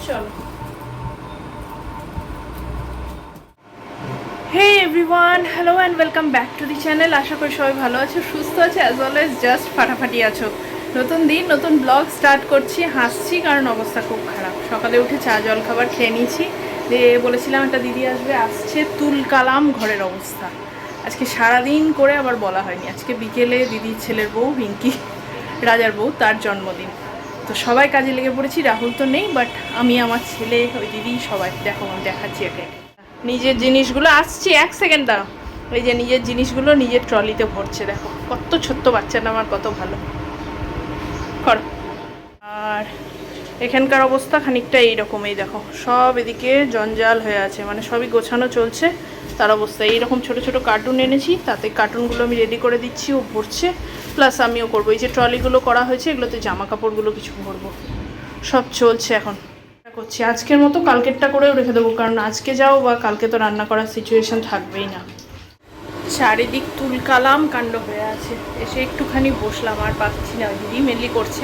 চলো। Hey everyone, hello and welcome back to the channel. আশা করি সবাই ভালো আছো, সুস্থ আছে, অ্যাজ অলওয়েজ জাস্ট ফাটাফাটি আছো। নতুন দিন, নতুন ব্লগ স্টার্ট করছি। হাসছি কারণ অবস্থা খুব খারাপ। সকালে উঠে চা জল খাবার খেয়ে নিয়েছি, দিয়ে বলেছিলাম একটা দিদি আসবে, আসছে, তুল কালাম ঘরের অবস্থা। আজকে সারাদিন করে আবার বলা হয়নি। আজকে বিকেলে দিদির ছেলের বউ রিঙ্কি, রাজার বউ, তার জন্মদিন। তো সবাই কাজে লেগে পড়েছি। রাহুল তো নেই, বাট আমি, আমার ছেলে, ওই দিদি, সবাই। দেখো আমি দেখাচ্ছি একে। নিজের জিনিসগুলো আসছি, এক সেকেন্ড দাঁড়াও। ওই যে নিজের জিনিসগুলো নিজের ট্রলিতে ভরছে। দেখো কত ছোট্ট বাচ্চাটা আমার, কত ভালো কর। আর এখানকার অবস্থা খানিকটা এইরকম। এই দেখো সব এদিকে জঞ্জাল হয়ে আছে, মানে সবই গোছানো চলছে। তার অবস্থা এইরকম। ছোট ছোট কার্টুন এনেছি, তাতে কার্টুনগুলো আমি রেডি করে দিচ্ছি, ও ভরছে, প্লাস আমিও করবো। এই যে ট্রলিগুলো করা হয়েছে, এগুলোতে জামা কাপড়গুলো কিছু ভরবো। সব চলছে এখন করছি। আজকের মতো কালকেরটা করেও রেখে দেবো, কারণ আজকে যাও বা কালকে তো রান্না করার সিচুয়েশান থাকবেই না। চারিদিক তুলকালাম কাণ্ড হয়ে আছে। এসে একটুখানি বসলাম, আর পাচ্ছি না। দিদি মেনলি করছে,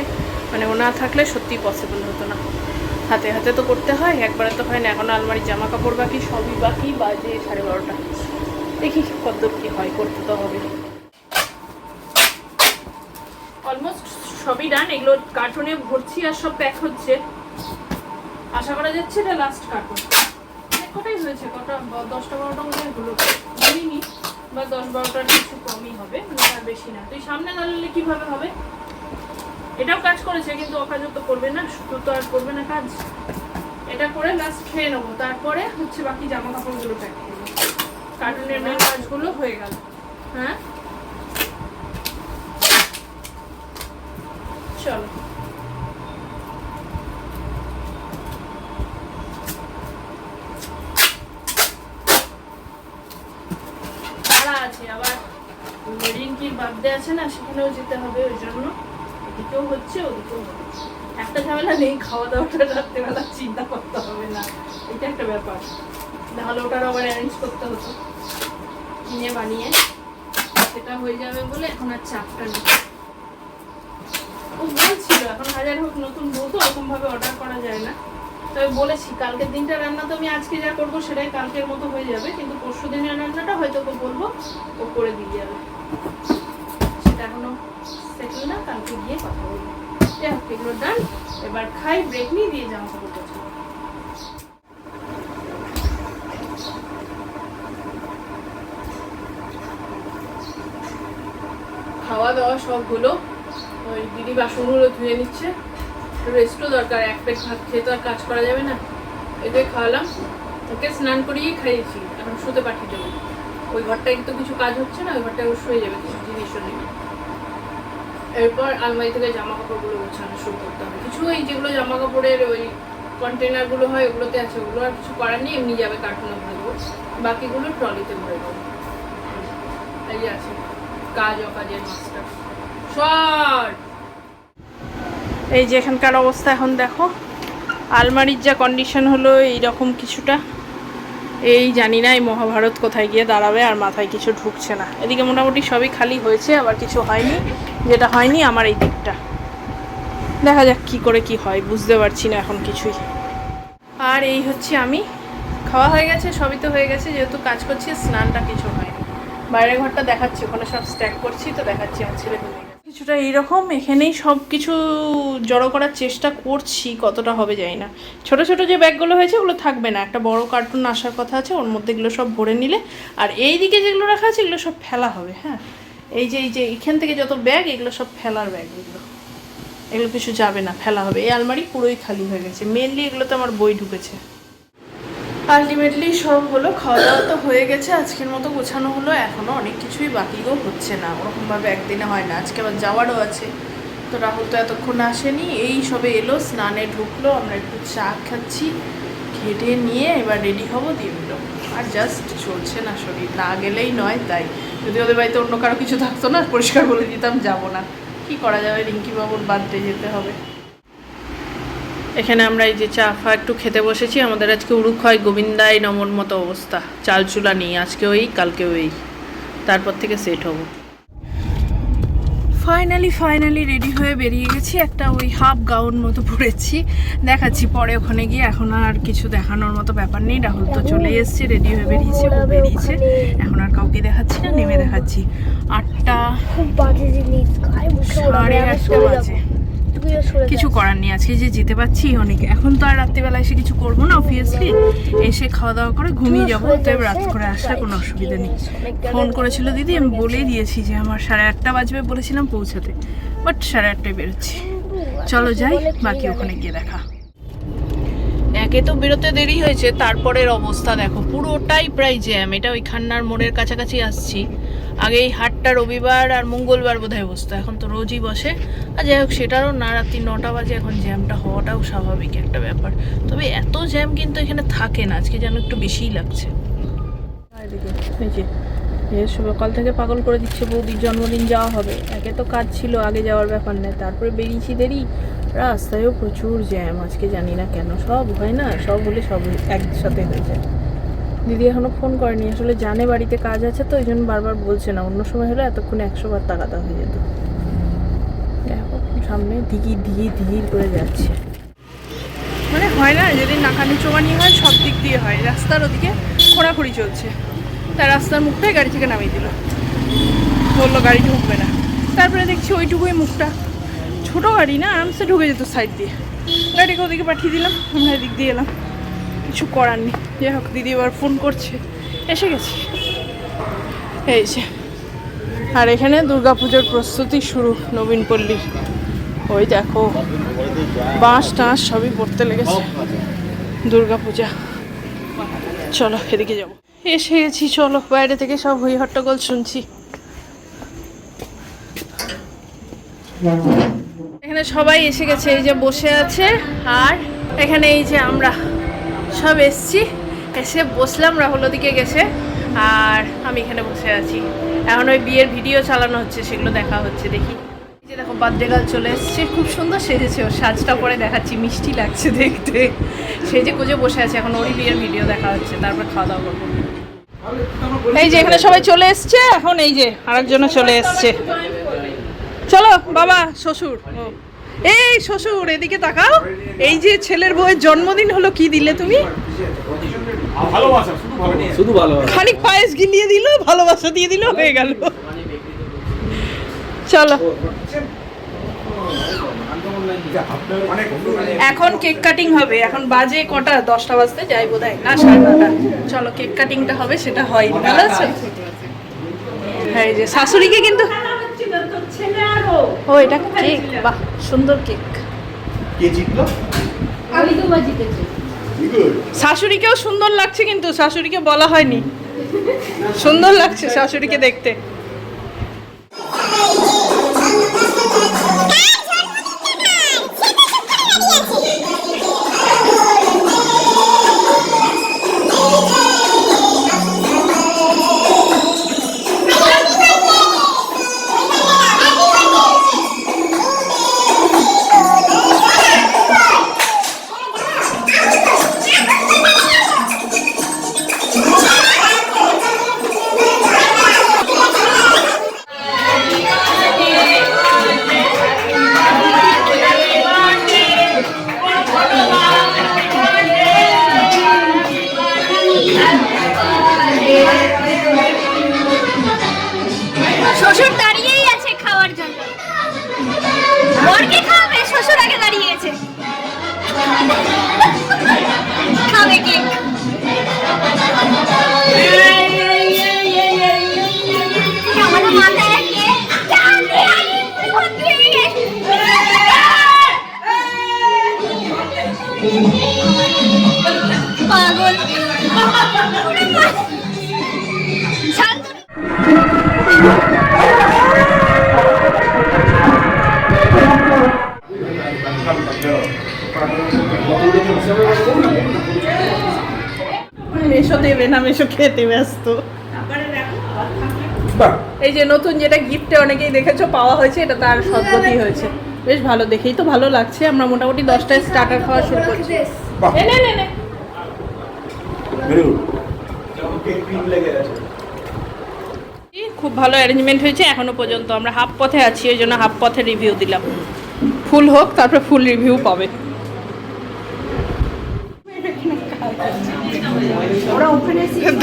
মানে ও না থাকলে সত্যিই পসিবল হতো না। হাতে হাতে তো করতে হয়, একবারে তো হয় না। এখন আলমারির জামা কাপড় বাকি, সবই বাকি। বাজে 12:30। দেখি কতদূর কী হয়, করতে তো হবে। অলমোস্ট সবই ডান। এগুলো কার্টুনে ভরছি আর সব প্যাক হচ্ছে। আশা করা যাচ্ছে এটা লাস্ট কার্টুন। কটাই হয়েছে, কটা 10টা-12টা মনে হয় হলো, বলিনি, বা 10-12টার কিছু কমই হবে, আর বেশি না। তুই সামনে দাঁড়ালে কিভাবে হবে? এটাও কাজ করেছে, কিন্তু অকাজও তো করবে না, শুধু তো আর করবে না কাজ। এটা করে লাস্ট খেয়ে নেবো, তারপরে হচ্ছে বাকি জামা কাপড়গুলো প্যাক করবো। কার্টুনের মেন কাজগুলো হয়ে গেল। হ্যাঁ চলো। আছে আবার রিঙ্কির বার্থডে আছে না, সেখানেও যেতে হবে। ওই জন্য এদিকেও হচ্ছে, ওদিকেও হচ্ছে। একটা ঝামেলা নেই, খাওয়া দাওয়াটা রাত্রেবেলা চিন্তা করতে হবে না, এটা একটা ব্যাপার। তাহলে ওটারও আবার অ্যারেঞ্জ করতে হতো, কিনে বানিয়ে। সেটা হয়ে যাবে বলে এখন আর চাপটা নেই। ও বলছিল এখন হাজার হোক নতুন বউ তো ওরকমভাবে অর্ডার করা যায় না। তবে বলেছি কালকের দিনটা রান্না তো আমি আজকে যা করবো সেটাই কালকের মতো হয়ে যাবে, কিন্তু পরশু দিনের রান্নাটা হয়তো ওকে বলবো, ও করে দিয়ে যাবে। সেটা এখনো সেটেল না, কালকে গিয়ে কথা বলবো। যাই হোক, এগুলো ডান। এবার খাই, ব্রেক নিয়ে দিয়ে জামা কাপড় করছি। খাওয়া দাওয়া সব হলো। ওই দিদি বাসনগুলো ধুয়ে নিচ্ছে, রেস্টও দরকার। এক পেট ভাত খেয়ে তো আর কাজ করা যাবে না। এদের খাওয়ালাম, ওকে স্নান করিয়েই খাইয়েছি, এখন শুতে পাঠিয়ে দেবো। ওই ঘরটায় তো কিছু কাজ হচ্ছে না, ওই ঘরটায় ও শুয়ে যাবে, কিছু জিনিসও নেই। এরপর আলমারি থেকে জামা কাপড়গুলো গোছানো শুরু করতে হবে। কিছু এই যেগুলো জামা কাপড়ের ওই কন্টেনারগুলো হয় ওগুলোতে আছে, ওগুলো আর কিছু করার নেই, এমনি যাবে কার্টুনে ভরে দেবো। বাকিগুলো ট্রলিতে ভরে দেবো। এই আছে কাজ অকাজের মাস্টার শর্ট। এই যে এখানকার অবস্থা এখন দেখো। আলমারির যা কন্ডিশন হলো এইরকম কিছুটা। এই জানি না এই মহাভারত কোথায় গিয়ে দাঁড়াবে, আর মাথায় কিছু ঢুকছে না। এদিকে মোটামুটি সবই খালি হয়েছে, আবার কিছু হয়নি। যেটা হয়নি আমার এই দিকটা, দেখা যাক কি করে কি হয়, বুঝতে পারছি না এখন কিছুই। আর এই হচ্ছে আমি, খাওয়া হয়ে গেছে, সবই তো হয়ে গেছে, যেহেতু কাজ করছি। স্নানটা কিছু হয়নি। বাইরের ঘরটা দেখাচ্ছি, ওখানে সব স্ট্যাক করছি, তো দেখাচ্ছি আমার ছেলে হয়ে গেছে কিছুটা এইরকম। এখানেই সব কিছু জড়ো করার চেষ্টা করছি, কতটা হবে জানি না। ছোট ছোট যে ব্যাগগুলো হয়েছে ওগুলো থাকবে না, একটা বড় কার্টুন আসার কথা আছে, ওর মধ্যে এগুলো সব ভরে নিলে। আর এই দিকে যেগুলো রাখা আছে এগুলো সব ফেলা হবে। হ্যাঁ, এই যে এখান থেকে যত ব্যাগ, এগুলো সব ফেলার ব্যাগ। এগুলো কিছু যাবে না, ফেলা হবে। এই আলমারি পুরোই খালি হয়ে গেছে, মেনলি এগুলোতে আমার বই ঢুকেছে। আলটিমেটলি সব হলো, খাওয়া দাওয়া তো হয়ে গেছে, আজকের মতো গোছানো হলো। এখনও অনেক কিছুই বাকিও হচ্ছে না, ওরকমভাবে একদিনে হয় না। আজকে আবার যাওয়ারও আছে, তো রাহুল তো এতক্ষণ আসেনি, এই সবে এলো, স্নানে ঢুকলো, আমরা একটু চা খাচ্ছি, খেটে নিয়ে এবার রেডি হবো, দিয়ে দিল। আর জাস্ট চলছে না, শরীর না গেলেই নয়। তাই যদি ওদের বাড়িতে অন্য কারো কিছু থাকতো না, পরিষ্কার বলে দিতাম যাবো না। কি করা যাবে, রিঙ্কি বাবুর বার্থডে যেতে হবে। এখানে আমরা এই যে চা ফা একটু খেতে বসেছি। আমাদের আজকে উড়ুক হয় গোবিন্দাই নমন মতো অবস্থা, চাল চুলা নেই। আজকে ওই, কালকে ওই, তারপর থেকে সেট হব। ফাইনালি রেডি হয়ে বেরিয়ে গেছি। একটা ওই হাফ গাউন মতো পরেছি, দেখাচ্ছি পরে ওখানে গিয়ে। এখন আর কিছু দেখানোর মতো ব্যাপার নেই, রাহুল তো চলে এসছে, রেডি হয়ে বেরিয়েছে, ও বেরিয়েছে। এখন আর কাউকে দেখাচ্ছি না, নেমে দেখাচ্ছি। 8টা 8:30 বাজে। কিছু করার নেই, আজকে যে যেতে পারছি অনেক। এখন তো আর রাত্রিবেলা এসে কিছু করবো না, অবভিয়াসলি এসে খাওয়া দাওয়া করে ঘুমিয়ে যাবো। তো রাত করে আসলে কোনো অসুবিধা নেই। ফোন করেছিল দিদি, আমি বলেই দিয়েছি যে আমার 8:30 বাজবে বলেছিলাম পৌঁছাতে, বাট 8:30টায় বেরোচ্ছি। চলো যাই, বাকি ওখানে গিয়ে দেখা। একে তো বেরোতে দেরি হয়েছে, তারপরের অবস্থা দেখো, পুরোটাই প্রায় জ্যাম। এটা ওই খান্নার মোড়ের কাছাকাছি আসছি। আগে এই হাটটা রবিবার আর মঙ্গলবার বোধহয় বসতো, এখন তো রোজই বসে। আর যাই হোক, সেটারও না, রাত্রি 9টা বাজে। এখন জ্যামটা হওয়াটাও স্বাভাবিক একটা ব্যাপার, তবে এত জ্যাম কিন্তু এখানে থাকে না, আজকে যেন একটু বেশিই লাগছে। সকাল থেকে পাগল করে দিচ্ছে, বৌদির জন্মদিন যাওয়া হবে। একে তো কাজ ছিল, আগে যাওয়ার ব্যাপার নেই, তারপরে বেরিয়েছি দেরি, রাস্তায়ও প্রচুর জ্যাম আজকে, জানি না কেন। সব হয় না, সব হলে সব একসাথে হয়ে যায়। দিদি এখনো ফোন করেনি, আসলে জানে বাড়িতে কাজ আছে, তো ওই জন্য বারবার বলছে না। অন্য সময় হলে এতক্ষণে 100 বার তাগাদা হয়ে যেত। দেখো সামনে ধীর করে যাচ্ছে, মানে হয় না যদি নাকানি চোবানি হয়, সব দিক দিয়ে হয়। রাস্তার ওদিকে খোঁড়াখুড়ি চলছে, তার রাস্তার মুখটাই গাড়ি থেকে নামিয়ে দিল, বললো গাড়ি ঢুকবে না। তারপরে দেখছি ওইটুকুই মুখটা, ছোট গাড়ি না, আরামসে ঢুকে যেত সাইড দিয়ে। গাড়িকে ওদিকে পাঠিয়ে দিলাম, আমরা এদিক দিয়ে এলাম, কিছু করার নেই। যাই হোক, দিদি এবার ফোন করছে, এসে গেছি এই যে। আর এখানে দুর্গাপুজোর প্রস্তুতি শুরু নবীনপল্লীর। ওই দেখো বাঁশ টাঁশ সবই পড়তে লেগেছে, দুর্গাপূজা। চলো এদিকে যাবো, এসে গেছি। চলো, বাইরে থেকে সব হই হট্টগোল শুনছি। এখানে সবাই এসে গেছে, এই যে বসে আছে। আর এখানে এই যে আমরা সব এসছি, এসে বসলাম। রাহুল ওদিকে গেছে আর আমি এখানে বসে আছি। এখন ওই বিয়ের ভিডিও চালানো হচ্ছে, সেগুলো দেখা হচ্ছে। দেখি এই যে দেখো, বার্থডে গার্ল চলে এসছে, খুব সুন্দর সেজেছে। ওর সাজটা পরে দেখাচ্ছি, মিষ্টি লাগছে দেখতে। সেজে গুজে বসে আছে, এখন ওরই বিয়ের ভিডিও দেখা হচ্ছে, তারপর খাওয়া দাওয়া করবো। এই যে এখানে সবাই চলে এসছে, এখন এই যে আরেকজনও চলে এসছে। চলো বাবা, শ্বশুর, এই শ্বশুর এদিকে তাকাও। এই যে ছেলের বউয়ের জন্মদিন হলো, কি দিলে তুমি? শুধু ভালোবাসা, খানিক পায়েস গিলিয়ে দিল, ভালোবাসা দিয়ে দিল, হয়ে গেল। চলো এখন কেক কাটিং হবে। এখন বাজে কটা? 10টা বাজতে যাই বোধহয়, না 9:30। চলো কেক কাটিংটা হবে, সেটা হয়। ভালো আছে? হ্যাঁ, এই যে শাশুড়িকে কিন্তু, ও এটা কেক, বাহ সুন্দর কেক। শাশুড়িকেও সুন্দর লাগছে, কিন্তু শাশুড়িকে বলা হয়নি। সুন্দর লাগছে শাশুড়িকে দেখতে। শ্বশুর দাঁড়িয়েই আছে খাওয়ার জন্য। বরকে খাবে, শ্বশুর আগে দাঁড়িয়ে গেছে, খাবে কেক। আমাদের মাথায় রাখে পাগল। মেশো দেবে না, মেশো খেতে ব্যস্ত। এই যে নতুন যেটা গিফটে অনেকেই দেখেছো পাওয়া হয়েছে, এটা তার সদ্গতি হয়েছে। বেশ ভালো, দেখেই তো ভালো লাগছে। আমরা মোটামুটি 10টায় স্টার্টার খাওয়া শুরু করছি। খুব ভালো অ্যারেঞ্জমেন্ট হয়েছে এখনো পর্যন্ত। আমরা হাফ পথে আছি, ওই জন্য হাফ পথে রিভিউ দিলাম। ফুল হোক, তারপর ফুল রিভিউ পাবে।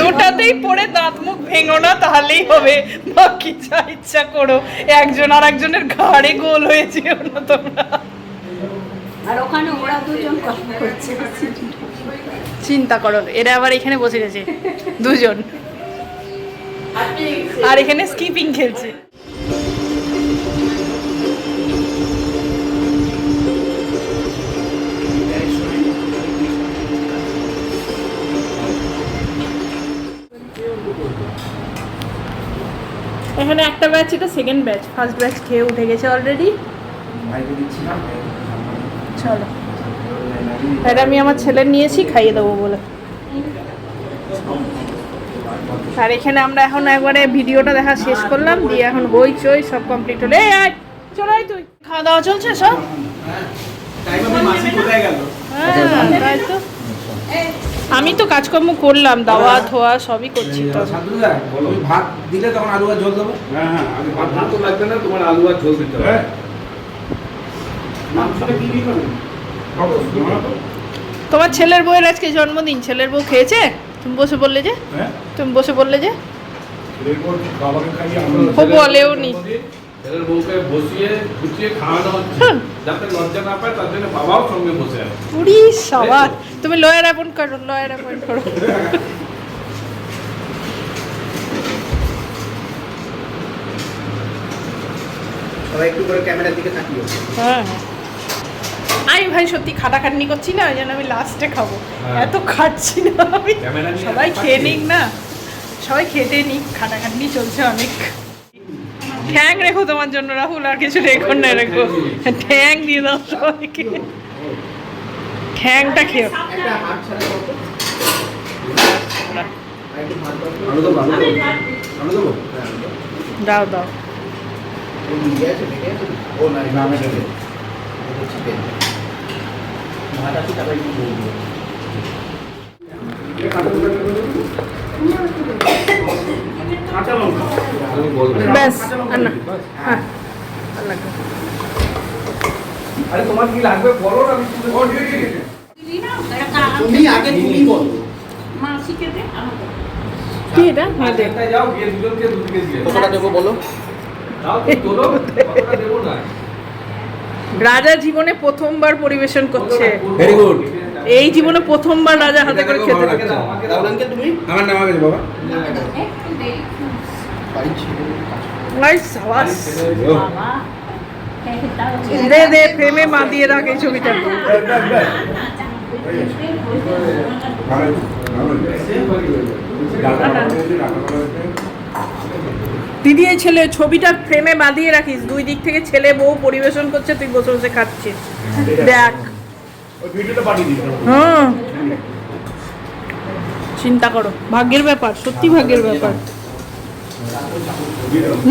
দুটাতেই পড়ে দাঁত মুখ ভেঙো না, তাহলেই হবে। বাকি যা ইচ্ছা করো, একজন আর একজনের ঘাড়ে গোল হয়েছে না তোমরা। আর ওখানে ওরা দুজন কথা করছে। চিন্তা করো, এরা আবার এখানে বসে গেছে দুজন, আর এখানে স্কিপিং খেলছে। এখানে একটা ব্যাচ, এটা সেকেন্ড ব্যাচ। ফার্স্ট ব্যাচ খেয়ে উঠে গেছে অলরেডি। চলো, এটা আমি আমার ছেলের নিয়েছি, খাইয়ে দেবো বলে। আর এখানে আমরা এখন একবারে ভিডিওটা দেখা শেষ করলাম, দিয়ে এখন হইচই সব কমপ্লিট হলে চলো। তুই খাওয়া দাওয়া চলছে সব? হ্যাঁ, তাই তো। আমি তো কাজকর্ম করলাম, দাওয়া ধোয়া সবই করছি। তো ভাত দিলে তখন আলু আর ঝোল দেবো। হ্যাঁ হ্যাঁ, ভাত তো লাগবে না, তোমার আলু আর ঝোল দিতে হবে। তোমার ছেলের বউয়ের আজকে জন্মদিন, ছেলের বউ খেয়েছে? তুমি বসে বললে যে, তুমি বসে বললে যে ও বলেও নি। ছেলের বউকে বসিয়ে গুছিয়ে খাওয়ানো হচ্ছে, যাতে লজ্জা না পায়, তার জন্য বাবাও সঙ্গে বসে আছে। পুরি সবার তুমি লয়ার অ্যাপয়েন্ট করো, লয়ার অ্যাপয়েন্ট করো। সবাই একটু করে ক্যামেরার দিকে তাকিয়ে। হ্যাঁ, আমি ভাই সত্যি খাটাখাটনি করছি না, ওই জন্য আমি লাস্টে খাবো। এত খাচ্ছি না আমি, সবাই খেয়ে নিক না, সবাই খেতে নিক, খাটাখাটনি চলছে অনেক। ঠ্যাং রেখো তোমার জন্য রাহুল, আর কিছু রেখো না, রেখো ঠ্যাং দিয়ে দাও সবাইকে, ঠ্যাংটা খেও। দাও দাও। ব্যাস আর না, হ্যাঁ আর লাগবে। আরে তোমার কি লাগবে বলো না, তুমি আগে তুমি বলো। কি এটা? হ্যাঁ দে। যাও গিয়ে দুজনকে দুদিকে দিয়ে কতটা দেবো বলো। দাও তুমি বলো, কতটা দেবো না। রাজা জীবনে প্রথমবার পরিবেশন করছে। Very good. এই জীবনে প্রথমবার রাজা হাতে করে খেতে দিচ্ছে। দাও আঙ্কেল তুমি। আমার নাম আছে বাবা। নাইস সাবাস। দে দে, ফ্রেমে বাঁধিয়ে রাখ এই ছবিটা। দিদি এই ছেলে ছবিটা ফ্রেমে বাঁধিয়ে রাখিস, দুই দিক থেকে ছেলে বউ পরিবেশন করছে, তুই বসে বসে খাচ্ছিস, দেখ। হ্যাঁ, চিন্তা করো, ভাগ্যের ব্যাপার, সত্যি ভাগ্যের ব্যাপার।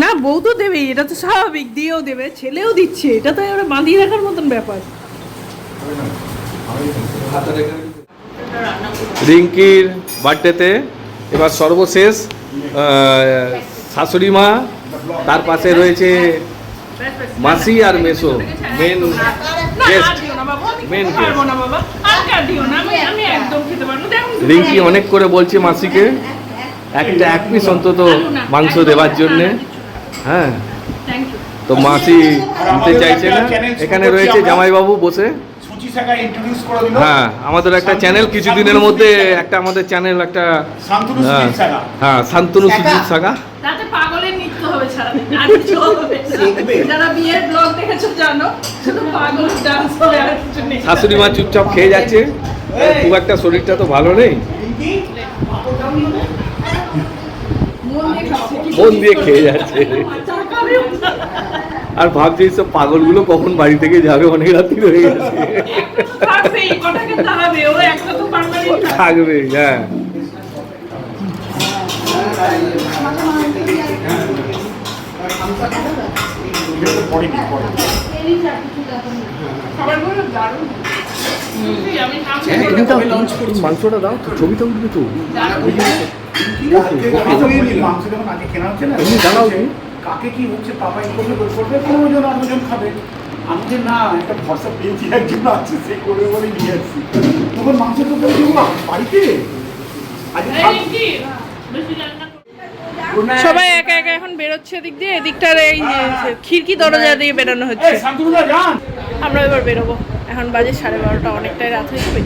না বউ তো দেবেই, এটা তো স্বাভাবিক, দিয়েও দেবে, ছেলেও দিচ্ছে, এটা তো এবার বাঁধিয়ে রাখার মতন ব্যাপার। রিঙ্কির বার্থডেতে এবার সর্বশেষ শাশুড়ি মা, তার পাশে রয়েছে মাসি আর মেসো, main guest, main guest. Rinki অনেক করে বলছে মাসিকে একটা এক পিস অন্তত মাংস দেওয়ার জন্যে। হ্যাঁ, তো মাসি দিতে চাইছে না। এখানে রয়েছে জামাইবাবু বসে। হ্যাঁ, আমাদের একটা চ্যানেল কিছুদিনের মধ্যে, একটা আমাদের চ্যানেল একটা, হ্যাঁ শান্তনু সুজিত সাগা। তাতে পাগলের নৃত্য হবে সারাদিন, আর কিছু হবে না। যারা বিয়ের ব্লগ দেখেছো জানো, শুধু পাগল ডান্স হবে, আর কিছু নেই। শাশুড়ি মা চুপচাপ খেয়ে যাচ্ছে, খুব একটা শরীরটা তো ভালো নেই, মন দিয়ে খেয়ে যাচ্ছে। আর ভাবছি সব পাগলগুলো কখন বাড়ি থেকে যাবে, অনেক রাত্রি হয়ে গেছে। থাকবে, হ্যাঁ। মাংসটা দাও তো, ছবিটা উঠবে তো। মাংস যখন আগে কেনা হচ্ছে না, তুমি জানাও কি? কাকে কি হচ্ছে, পাপা এই করবে ওই করবে, 15 জন 18 জন খাবে। আমি যে না, একটা ভরসা পেয়েছি, একজন আছে সে করবে বলে নিয়ে আসছি। তখন মাংস তো করে দেবো বাড়িতে। আজকে সবাই একা একা এখন বেরোচ্ছে এদিক দিয়ে, এদিকটার এই খিড়কি দরজা দিয়ে বেরোনো হচ্ছে। শান্তনুদা যান। আমরা এবার বেরোবো, এখন বাজে 12:30, অনেকটাই রাত হয়ে যাবে।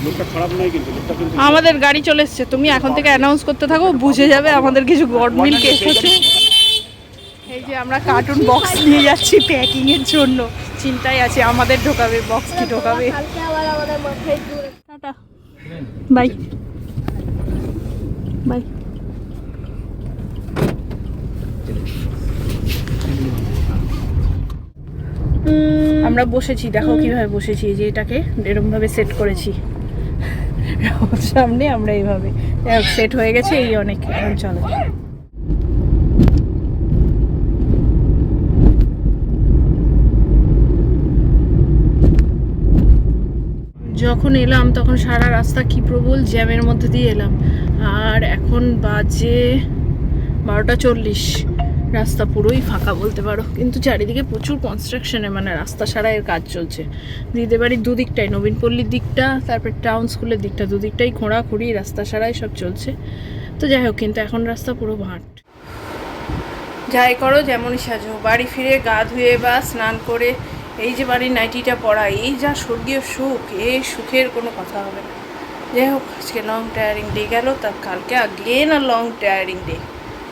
লোকটা খারাপ নয় কিন্তু, লোকটা কিন্তু আমাদের গাড়ি চলে এসছে, তুমি এখন থেকে অ্যানাউন্স করতে থাকো, বুঝে যাবে আমাদের কিছু গডমিল কেস হচ্ছে। এই যে আমরা কার্টুন বক্স নিয়ে যাচ্ছি প্যাকিং এর জন্য, চিন্তায় আছি আমাদের ঢোকাবে বক্স কি ঢোকাবে। Tata, bye bye. আমরা বসেছি, দেখো কিভাবে বসেছি, এই যে এটাকে এরকম ভাবে সেট করেছি সামনে, আমরা এইভাবে সেট হয়ে গেছে, এই অনেক। এখন চলো, যখন এলাম তখন সারা রাস্তা কি প্রবল জ্যামের মধ্যে দিয়ে এলাম, আর এখন বাজে 12:40, রাস্তা পুরোই ফাঁকা বলতে পারো, কিন্তু চারিদিকে প্রচুর কনস্ট্রাকশনে, মানে রাস্তা সারাইয়ের কাজ চলছে। দিদিদের বাড়ির দুদিকটাই, নবীনপল্লীর দিকটা, তারপর টাউন স্কুলের দিকটা, দুদিকটাই খোঁড়াখুঁড়ি, রাস্তা সারাই সব চলছে। তো যাই হোক, কিন্তু এখন রাস্তা পুরো ভাঁট। যাই করো, যেমনই সাজো, বাড়ি ফিরে গা ধুয়ে বা স্নান করে এই যে বাড়ির নাইটিটা পরা, এই যা স্বর্গীয় সুখ, এই সুখের কোনো কথা হবে না। যাই হোক, আজকে লং টায়ারিং ডে গেল, তার কালকে again a long tiring day.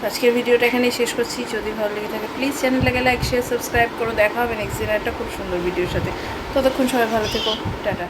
আজকের ভিডিওটা এখানেই শেষ করছি। যদি ভালো লেগে থাকে প্লিজ চ্যানেলটাকে লাইক শেয়ার সাবস্ক্রাইব করো। দেখা হবে নেক্সট দিন একটা খুব সুন্দর ভিডিওর সাথে। ততক্ষণ সবাই ভালো থেকো, টাটা।